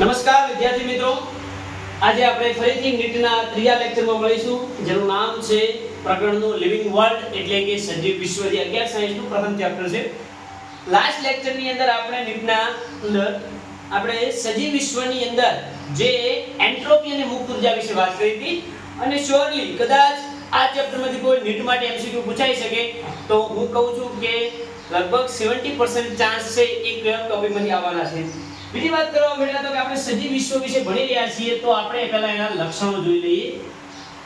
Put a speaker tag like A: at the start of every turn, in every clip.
A: નમસ્કાર વિદ્યાર્થી મિત્રો, આજે આપણે ફરીથી નીટના ત્રીજા લેક્ચરમાં મળીશું, જેનું નામ છે પ્રકરણનું લિવિંગ વર્લ્ડ એટલે કે સજીવ વિશ્વ, જે 11 સાયન્સનું પ્રથમ ચેપ્ટર છે. લાસ્ટ લેક્ચરની અંદર આપણે નીટના અંદર આપણે સજીવ વિશ્વની અંદર જે એન્ટ્રોપી અને મુક્ત ઉર્જા વિશે વાત કરી હતી, અને શ્યોરલી કદાચ આ ચેપ્ટરમાંથી કોઈ નીટ માટે એમસીક્યુ પૂછાઈ શકે તો હું કહું છું કે લગભગ 70% ચાન્સ છે એક ટોપિકમાંથી આવવાના છે. બીજી વાત કરવા પહેલા તો કે આપણે સજીવ વિશ્વ વિશે ભણી રહ્યા છીએ, તો આપણે પહેલા એના લક્ષણો જોઈ લઈએ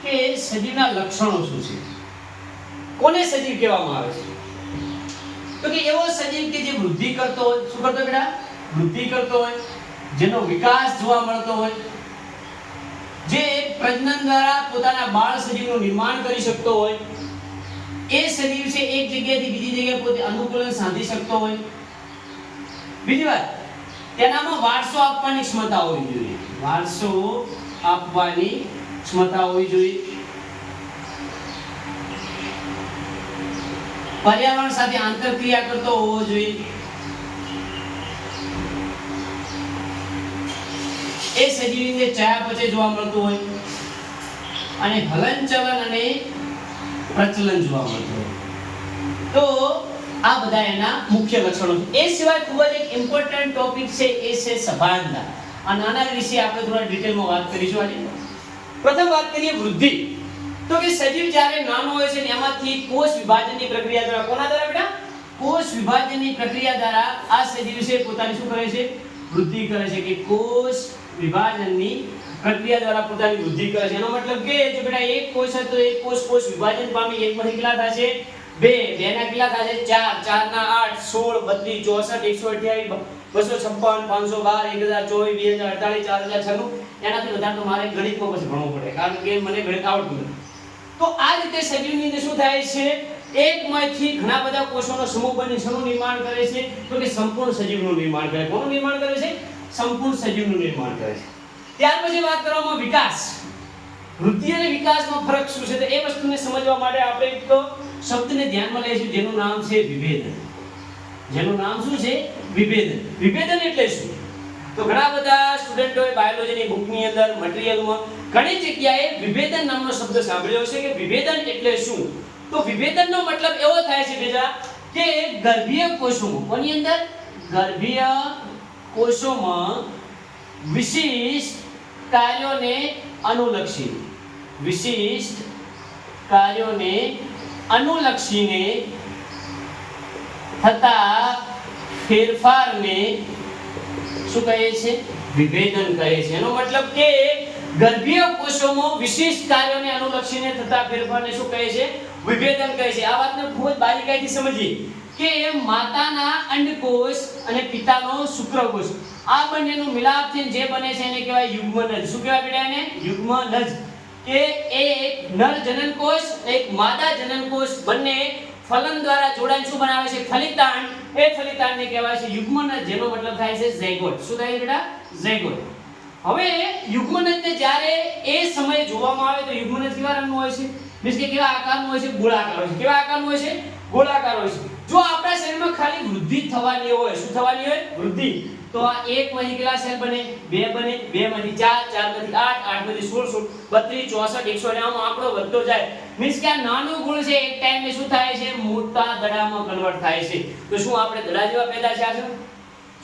A: કે સજીવના લક્ષણો શું છે, કોને સજીવ કહેવામાં આવે છે. તો કે એવો સજીવ કે જે વૃદ્ધિ કરતો હોય, શું કરતો બેટા? વૃદ્ધિ કરતો હોય, જેનો વિકાસ જોવા મળતો હોય, જે પ્રજનન દ્વારા પોતાના બાળ સજીવનું નિર્માણ કરી શકતો હોય, એ સજીવ છે એક જગ્યાએથી બીજી જગ્યાએ પોતે અનુકૂલન સાધી શકતો હોય. બીજી વાત, તેનામાં વારસો આપવાની ક્ષમતા હોવી જોઈએ, વારસો આપવાની ક્ષમતા હોવી જોઈએ. પર્યાવરણ સાથે આંતરક્રિયા કરતો હોવો જોઈએ. એ સજીવને ચયાપચય જોવા મળતું હોય, અને હલનચલન અને પ્રચલન જોવા મળતું હોય. તો આ બધા એના મુખ્ય લક્ષણો છે. એ સિવાય ખૂબ જ એક ઇમ્પોર્ટન્ટ ટોપિક છે, એ છે સભાનતા. આ નાના વિશે આપણે થોડા ડિટેલમાં વાત કરીશું આજે. પ્રથમ વાત કરીએ વૃદ્ધિ. તો કે સજીવ જ્યારે નાનો હોય છે ને એમાંથી કોષ વિભાજનની પ્રક્રિયા દ્વારા, કોના દ્વારા બેટા? કોષ વિભાજનની પ્રક્રિયા દ્વારા આ સજીવ છે પોતાની શું કરે છે? વૃદ્ધિ કરે છે. કે કોષ વિભાજનની પ્રક્રિયા દ્વારા પોતાની વૃદ્ધિ કરે છે. એનો મતલબ કે જો બેટા એક કોષ હોય તો એક કોષ વિભાજન પામી એકમાંથી કેટલા થશે? 2 ના કેટલા થશે? 4 ના 8 16 32 64 128 256 512 1024 2048 4096. એનાથી વધારે તો મારે ગણિતમાં પછી ભણવું પડે, કારણ કે મને ગણિત આવડતું નથી. તો આ રીતે સજીવની અંદર શું થાય છે? એકમાંથી ઘણા બધા કોષોનો સમૂહ બની શેનું નિર્માણ કરે છે? તો કે સંપૂર્ણ સજીવનું નિર્માણ કરે. કોનું નિર્માણ કરે છે? સંપૂર્ણ સજીવનું નિર્માણ કરે છે. ત્યાર પછી વાત કરવામાં વિકાસ. વૃદ્ધિ અને વિકાસમાં ફરક શું છે? તો એ વસ્તુને સમજવા માટે આપણે એક શબ્દને ધ્યાનમાં લઈશું, જેનું નામ છે વિભેદન. જેનું નામ શું છે? વિભેદન. વિભેદન એટલે શું? તો ઘણા બધા સ્ટુડન્ટોએ બાયોલોજીની બુકની અંદર મટીરીયલમાં ઘણી જગ્યાએ વિભેદન નામનો શબ્દ સાંભળ્યો છે કે વિભેદન એટલે શું? તો વિભેદનનો મતલબ એવો થાય છે બેટા કે ગર્ભીય કોષોમાં, કોની અંદર? ગર્ભીય કોષોમાં વિશિષ્ટ કાર્યોને અનુલક્ષીને થતા ફેરફારને શું કહે છે? વિભેદન કહે છે. એનો મતલબ કે ગર્ભીય કોષોમાં વિશિષ્ટ કાર્યોને અનુલક્ષીને થતા ફેરફારને શું કહે છે? વિભેદન કહે છે. આ વાતને ખૂબ જ બારીકાઈથી સમજીએ કે માતાના અંડકોષ અને પિતાનો શુક્રકોષ, આ બંનેનું મિલાપ થઈને જે બને છે એને કહેવાય યુગ્મનજ. શું કહેવાય બેટા એને? યુગ્મનજ. કે એક નર જનનકોષ એક માદા જનનકોષ બંને ફલન દ્વારા જોડાઈને શું બનાવે છે? ફલિતાંડ. એ ફલિતાંડને કહેવાય છે યુગ્મનજ, જેનો મતલબ થાય છે ઝાયગોટ. શું થાય છે બેટા? ઝાયગોટ. હવે યુગ્મનજને જ્યારે એ સમયે જોવામાં આવે તો યુગ્મનજ કેવા રંગનું હોય છે? મીન્સ કે કેવા આકારનું હોય છે? ગોળાકાર હોય છે. કેવા આકારનું હોય છે? ગોળાકાર હોય છે. જો આપણા શરીરમાં ખાલી વૃદ્ધિ થવાની હોય, શું થવાની હોય? વૃદ્ધિ. તો આ એક માંથી કેટલા સેલ બને? 2 બને, 2 માંથી 4, 4 માંથી 8, 8 માંથી 16, 32 64 100 આંકડો વધતો જાય. મીન્સ કે આ નાનું ગુણ છે એક ટાઈમે શું થાય છે? મોટા દડામાં કન્વર્ટ થાય છે. તો શું આપણે દડા જેવા પેદા થયા છે?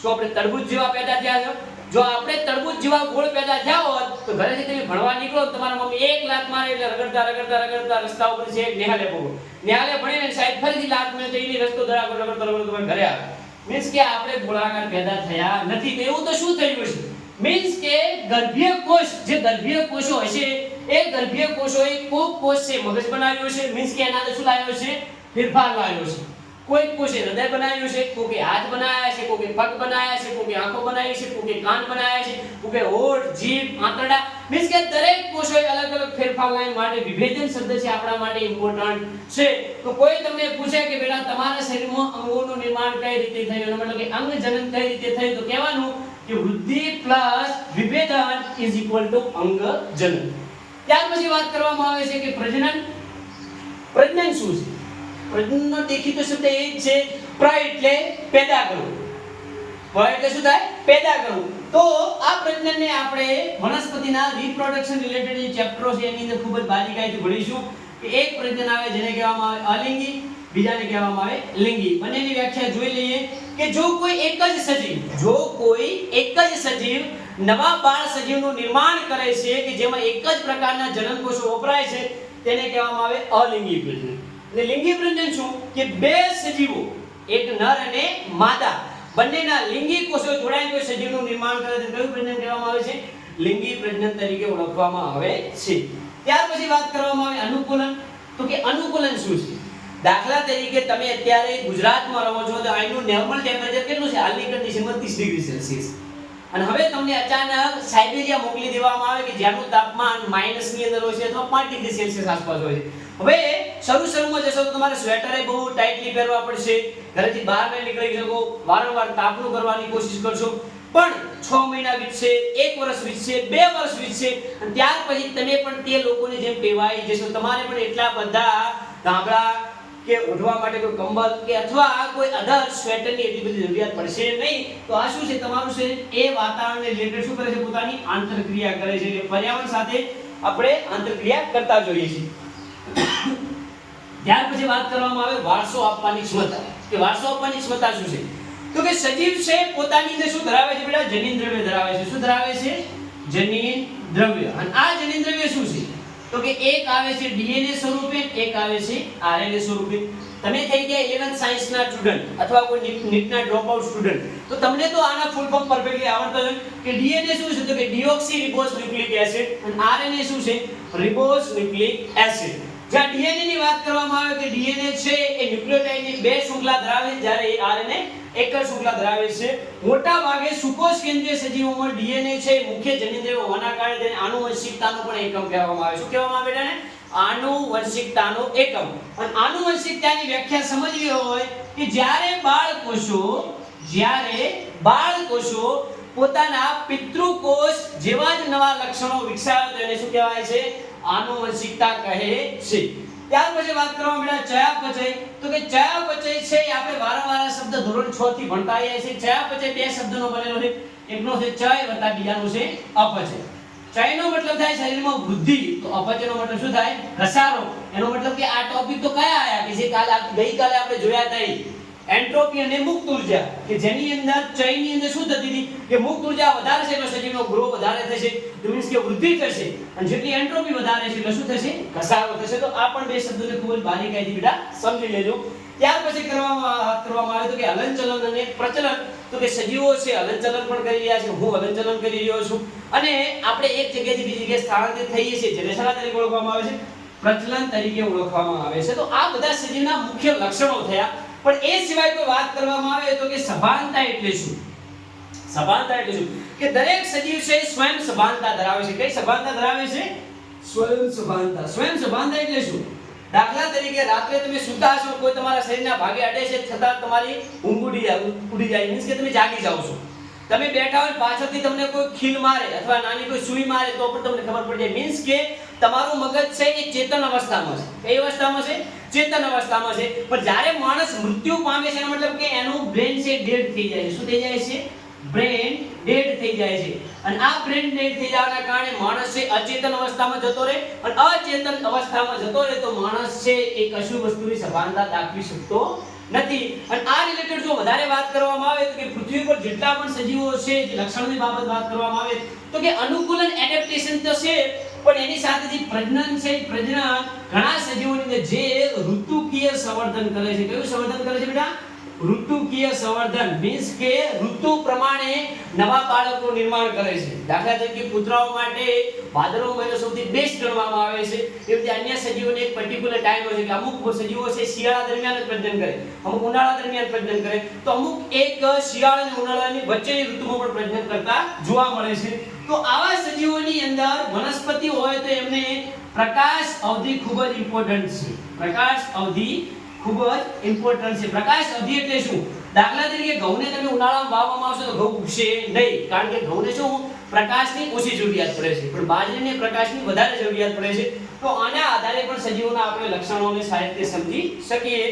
A: શું આપણે તરબૂચ જેવા પેદા થયા છે? જો આપણે તરબૂચ જેવા ગોળ પેદા થયા હોત તો ઘરેથી તમે ભણવા નીકળો તો તમારા મમ્મી એક લાત મારે એટલે રગડતા રસ્તા ઉપર છે નેહાલે ભોગો. નેહાલે ભણીને સાહેબ ફરીથી લાત મેં તો એની રસ્તો રગડતો તમારે ઘરે આવે. મીન્સ કે આપણે ગોળાકાર પેદા થયા નથી. તો એવું તો શું થયું છે? મીન્સ કે ગર્ભીય કોષ, જે ગર્ભીય કોષો હશે એ ગર્ભીય કોષોએ કોક કોષ છે મગજ બનાવ્યો છે. મીન્સ કે એના શું લાવ્યો છે? ફેરફાર લાવ્યો છે. કોઈ કોષે હૃદય બનાવ્યું છે, કોકે હાથ બનાવ્યા છે, કોકે પગ બનાવ્યા છે, કોકે આંખો બનાવી છે, કોકે કાન બનાવ્યા છે, કોકે હોઠ, જીભ, આંતરડા. મીન્સ કે દરેક કોષોએ અલગ અલગ ફેરફાર લાવવા માટે વિભેદન શબ્દ છે આપણા માટે ઇમ્પોર્ટન્ટ છે. તો કોઈ તમને પૂછે કે બેટા તમારા શરીરમાં અંગોનું નિર્માણ કઈ રીતે થયું, એનો મતલબ કે અંગ જનન કઈ રીતે થયું, તો કહેવાનું કે વૃદ્ધિ પ્લસ વિભેદન ઇઝ ઇક્વલ ટુ અંગ જનન. ત્યાર પછી વાત કરવામાં આવે છે કે પ્રજનન. પ્રજનન શું છે? પ્રજનનનો દેખીતો શબ્દ એ જ છે પ્ર એટલે પેદા કરવું. વય એટલે શું થાય? પેદા કરવું. તો આ પ્રજનનને આપણે વનસ્પતિના રિપ્રોડક્શન રિલેટેડ જે ચેપ્ટરો છે એની અંદર ખૂબ જ બારીકાઈથી ભણીશું કે એક પ્રજનન આવે જેને કહેવામાં આવે અલિંગી, બીજાને કહેવામાં આવે લિંગી. બંનેની વ્યાખ્યા જોઈ લઈએ કે જો કોઈ એક જ સજીવ નવા બાળ સજીવનું નિર્માણ કરે છે કે જેમાં એક જ પ્રકારના જનનકોષો વપરાય છે તેને કહેવામાં આવે અલિંગી પ્રજનન. અને લિંગી પ્રજનન શું? કે બે સજીવો, એક નર અને માદા, બંનેના લિંગી કોષો જોડાઈને કોઈ સજીવનું નિર્માણ કરે છે કયું પ્રજનન કહેવામાં આવે છે? લિંગી પ્રજનન તરીકે ઓળખવામાં આવે છે. ત્યાર પછી વાત કરવામાં આવે અનુકૂલન. તો કે અનુકૂલન શું છે? દાખલા તરીકે તમે અત્યારે ગુજરાતમાં રહો છો તો અહીંનું નોર્મલ ટેમ્પરેચર કેટલું છે? હાલની કન્ડિશનમાં 30 ડિગ્રી સેલ્સિયસ. અને હવે તમને અચાનક સાઇબેરિયા મોકલી દેવામાં આવે કે જ્યાંનું તાપમાન માઈનસ ની અંદર હોય છે અથવા 5 ડિગ્રી સેલ્સિયસ આસપાસ હોય છે. હવે શરૂમાં જશો તો તમારે સ્વેટરે બહુ ટાઈટલી પહેરવા પડશે, ઘરેથી બહાર ન નીકળી શકો, વારંવાર તાપણું કરવાની કોશિશ કરશો. પણ 6 મહિના વીતશે, 1 વર્ષ વીતશે, 2 વર્ષ વીતશે અને ત્યાર પછી તમે પણ તે લોકોની જેમ ટેવાઈ જશો. તમારે પણ એટલા બધા ધાબળા કે ઓઢવા માટે કોઈ કંબલ કે અથવા કોઈ અધર સ્વેટરની એટલી બધી જરૂરિયાત પડશે નહીં. તો આ શું છે? તમારું શરીર એ વાતાવરણને રિલેટેડ શું કરે છે? પોતાની આંતરક્રિયા કરે છે. એટલે પર્યાવરણ સાથે આપણે આંતરક્રિયા કરતા જોઈએ છીએ. ત્યાર પછી વાત કરવામાં આવે વારસો આપવાની ક્ષમતા. કે વારસો આપવાની ક્ષમતા શું છે? તો કે સજીવ છે પોતાની અંદર શું ધરાવે છે? બેટા જનીન દ્રવ્ય ધરાવે છે. શું ધરાવે છે? જનીન દ્રવ્ય. અને આ જનીન દ્રવ્ય શું છે? તો કે એક આવે છે ડીએનએ સ્વરૂપે, એક આવે છે આરએનએ સ્વરૂપે. તમે થઈ ગયા 11th સાયન્સ ના સ્ટુડન્ટ અથવા કોઈ નીટના ડ્રોપ આઉટ સ્ટુડન્ટ, તો તમને તો આના ફૂલ ફોર્મ પરફેક્ટલી આવડતો છે કે ડીએનએ શું છે? તો કે ડીઓક્સી રિબોસ ન્યુક્લિક એસિડ અને આરએનએ શું છે? રિબોસ ન્યુક્લિક એસિડ. જ્યાં ડીએનએ ની વાત કરવામાં આવે કે ડીએનએ છે એ ન્યુક્લિયોટાઇડની 2 શૃંખલા ધરાવે છે જ્યારે આરએનએ એક જ શૃંખલા ધરાવે છે. મોટા ભાગે સુકોષ કેન્દ્રીય સજીવોમાં ડીએનએ છે મુખ્ય જનીન દ્રવ્ય હોવાના કારણે તેને આનુવંશિકતાનો પણ એકમ કહેવામાં આવે છે. શું કહેવામાં આવે તેને? આનુવંશિકતાનો એકમ. અને આનુવંશિકતાની વ્યાખ્યા સમજવી હોય કે જ્યારે બાળકોષો પોતાના પિતૃકોષ જેવા જ નવા લક્ષણો વિકસાવે તેને શું કહેવાય છે? આનુવંશિકતા કહે છે. ત્યાર પછી વાત કરવામાં બેટા ચયાપચય. તો કે ચયાપચય છે આપણે વારંવાર શબ્દ ધોરણ 6 થી ભણતા આવ્યા છીએ. ચયાપચય બે શબ્દનો બનેલો છે. એકનો છે ચય વત્તા બીજાનો છે અપચય. ચયનો મતલબ થાય શરીરમાં વૃદ્ધિ, તો અપચયનો મતલબ શું થાય? ઘસારો. એનો મતલબ કે આ ટોપિક તો કયા આયા કે જે ગઈકાલે આપણે જોયા હતા એન્ટ્રોપી અને મુક્ત ઉર્જા, કે જેની અંદર ચયની અંદર શું થતી હતી કે મુક્ત ઉર્જા વધારે છે એટલે શરીરનો ગ્રો વધારે થશે, તો મીન્સ કે વૃદ્ધિ થશે. અને જેટલી એન્ટ્રોપી વધારે છે એટલે શું થશે? ઘસારો થશે. તો આ પણ બે શબ્દોને ખૂબ જ બારીકાઈથી બેટા સમજી લેજો. ત્યાર પછી કરવામાં આવે તો કે હલનચલન અને પ્રચલન. તો કે સજીવો છે હલનચલન પણ કરી રહ્યા છે, હું હલનચલન કરી રહ્યો છું અને આપણે એક જગ્યાએથી બીજી જગ્યાએ સ્થળાંતરિત થઈએ છીએ જેને શેના તરીકે ઓળખવામાં આવે છે? પ્રચલન તરીકે ઓળખવામાં આવે છે. તો આ બધા સજીવના મુખ્ય લક્ષણો થયા. પણ એ સિવાય કોઈ વાત કરવામાં આવે તો કે સભાનતા એટલે શું? સભાનતા એટલે શું? કે દરેક સજીવ છે સ્વયં સભાનતા ધરાવે છે. કઈ સભાનતા ધરાવે છે? સ્વયં સભાનતા. સ્વયં સભાનતા એટલે શું? દાખલા તરીકે રાત્રે તમે સૂતા છો, કોઈ તમારા શરીરના ભાગે અડે છે છતાં તમારી ઊંઘ ઉડી જાય, મીન્સ કે તમે જાગી જાવ છો. તમે બેઠા હોય પાછળથી તમને કોઈ ખીલ મારે અથવા નાની કોઈ સુઈ મારે તો પણ તમને ખબર પડી જાય. મીન્સ કે તમારું મગજ છે એ ચેતન અવસ્થામાં છે. કઈ અવસ્થામાં છે? ચેતન અવસ્થામાં છે. પણ જ્યારે માણસ મૃત્યુ પામે છે એનો મતલબ કે એનું બ્રેન છે ડેડ થઈ જાય છે. શું થઈ જાય છે? બ્રેન ડેડ થઈ જાય છે. અને આ બ્રેન ડેડ થઈ જવાના કારણે માણસ છે અચેતન અવસ્થામાં જતો રહે. અને અચેતન અવસ્થામાં જતો રહે તો માણસ છે એ કશું વસ્તુની સભાનતા દાખવી શકતો નથી. અને આ રિલેટેડ જો વધારે વાત કરવામાં આવે તો કે પૃથ્વી પર જેટલા પણ સજીવો છે જે લક્ષણોની બાબત વાત કરવામાં આવે તો કે અનુકૂલન એડેપ્ટેશન તો છે, પણ એની સાથે જે પ્રજનન છે પ્રજનન ઘણા સજીવોની અંદર જે ઋતુકીય સંવર્ધન કરે છે. કયું સંવર્ધન કરે છે બેટા? ઋતુકીય સંવર્ધન. મીન્સ કે ઋતુ પ્રમાણે નવા બાળકનું નિર્માણ કરે છે. દાખલા તરીકે કૂતરાઓ માટે ભાદરવો મહિનો સૌથી બેસ્ટ ગણવામાં આવે છે. એ રીતે અન્ય સજીવોને એક પર્ટિક્યુલર ટાઈમ હોય છે કે અમુક સજીવો છે શિયાળા દરમિયાન જ પ્રજનન કરે, અમુક ઉનાળા દરમિયાન પ્રજનન કરે, તો અમુક એક શિયાળા અને ઉનાળાની વચ્ચેની ઋતુમાં પણ પ્રજનન કરતા જોવા મળે છે. તો આવા સજીવોની અંદર વનસ્પતિ હોય તો એમને પ્રકાશ અવધિ ખૂબ જ ઇમ્પોર્ટન્ટ છે. પ્રકાશ અવધિ ખૂબ જ ઇમ્પોર્ટન્ટ છે. પ્રકાશ અવધિ એટલે શું? દાખલા તરીકે ઘઉંને તમે ઉનાળામાં વાવવામાં આવશો તો ઘઉં ઉગશે નહીં, કારણ કે ઘઉંને શું પ્રકાશની ઓછી જરૂરિયાત પડે છે, પણ બાજરીને પ્રકાશની વધારે જરૂરિયાત પડે છે. તો આના આધારે પણ સજીવોના આપણે લક્ષણોને સારી રીતે સમજી શકીએ.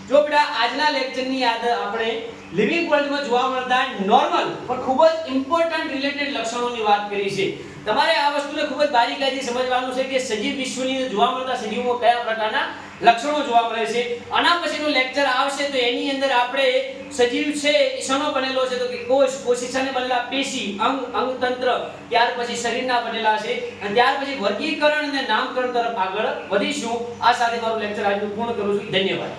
A: જો બેટા આજના લેક્ચરની યાદ આપણે લિવિંગ વર્લ્ડમાં જોવા મળતા નોર્મલ પણ ખૂબ જ ઇમ્પોર્ટન્ટ રિલેટેડ લક્ષણોની વાત કરી છે. તમારે આ વસ્તુને ખૂબ જ બારીકાઈથી સમજવાનું છે કે સજીવ વિશ્વની અંદર જોવા મળતા સજીવોમાં કયા પ્રકારના લક્ષણો જોવા મળે છે. આના પછીનું લેક્ચર આવશે તો એની અંદર આપણે સજીવ છે એ શેનો બનેલો છે તો કે કોષ, કોશિકાને બનેલા પેશી, અંગ, અંગતંત્ર, ત્યાર પછી શરીરના બનેલા છે અને ત્યાર પછી વર્ગીકરણ અને નામકરણ તરફ આગળ વધીશું. આ સાથે મારું લેક્ચર આજનું પૂર્ણ કરું છું. ધન્યવાદ.